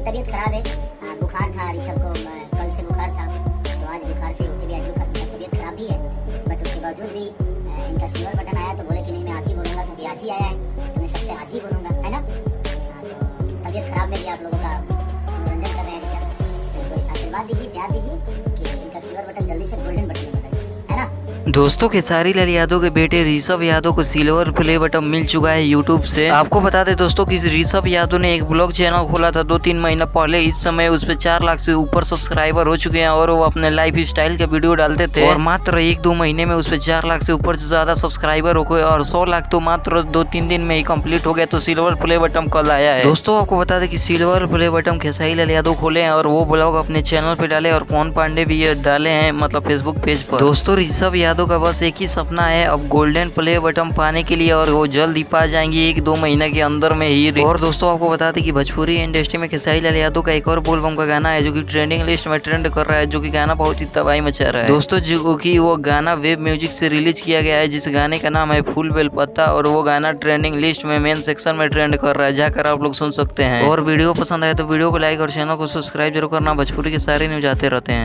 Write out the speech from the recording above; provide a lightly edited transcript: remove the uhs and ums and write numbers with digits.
तबीयत खराब है, बुखार था ऋषभ को, कल से बुखार था, तो आज बुखार से उठे भी आज तबीयत खराब भी है, बट उसके बावजूद भी इनका सिल्वर बटन आया तो बोले कि नहीं मैं आज ही बोलूँगा, क्योंकि आज ही आया है तो मैं सबसे आज ही बोलूँगा, है ना। तो तबीयत खराब में भी आप लोगों का मनोरंजन कर रहे हैं ऋषभ, तो आशीर्वाद दीजिए, प्यार दीजिए कि इनका सिल्वर बटन जल्दी से गोल्डन बटन में बदले, है ना। दोस्तों खेसारी लाल यादव के बेटे ऋषभ यादव को सिल्वर प्ले बटन मिल चुका है यूट्यूब से। आपको बता दें दोस्तों कि ऋषभ यादव ने एक ब्लॉग चैनल खोला था 2-3 महीना पहले। इस समय उस पर 4 लाख से ऊपर सब्सक्राइबर हो चुके हैं और वो अपने लाइफ स्टाइल के वीडियो डालते थे और मात्र 1-2 महीने में उस पर 4 लाख से ऊपर से ज्यादा सब्सक्राइबर हो गए और 100 लाख तो मात्र 2-3 दिन में ही कंप्लीट हो गया। तो सिल्वर प्ले बटन कल आया है। दोस्तों आपको बता दें कि silver play button Khesari Lal Yadav खोले हैं और वो ब्लॉग अपने चैनल पे डाले और पवन पांडे भी ये डाले हैं, मतलब फेसबुक पेज पर। दोस्तों ऋषभ यादव का बस एक ही सपना है अब गोल्डन प्ले बटन पाने के लिए और वो जल्द ही पा जाएंगे 1-2 महीने के अंदर में ही। और दोस्तों आपको बता दें कि भोजपुरी इंडस्ट्री में खेसारी लाल यादव का एक और बोलबम का गाना है जो कि ट्रेंडिंग लिस्ट में ट्रेंड कर रहा है, जो कि गाना बहुत ही तबाही मचा रहा है दोस्तों। जो कि वो गाना वेब म्यूजिक से रिलीज किया गया है, जिस गाने का नाम है फूल बेल पत्ता, और वो गाना ट्रेंडिंग लिस्ट में मेन सेक्शन में ट्रेंड कर रहा है, जाकर आप लोग सुन सकते हैं। और वीडियो पसंद आए तो वीडियो को लाइक और चैनल को सब्सक्राइब जरूर करना। भोजपुरी के सारे न्यूज आते रहते हैं।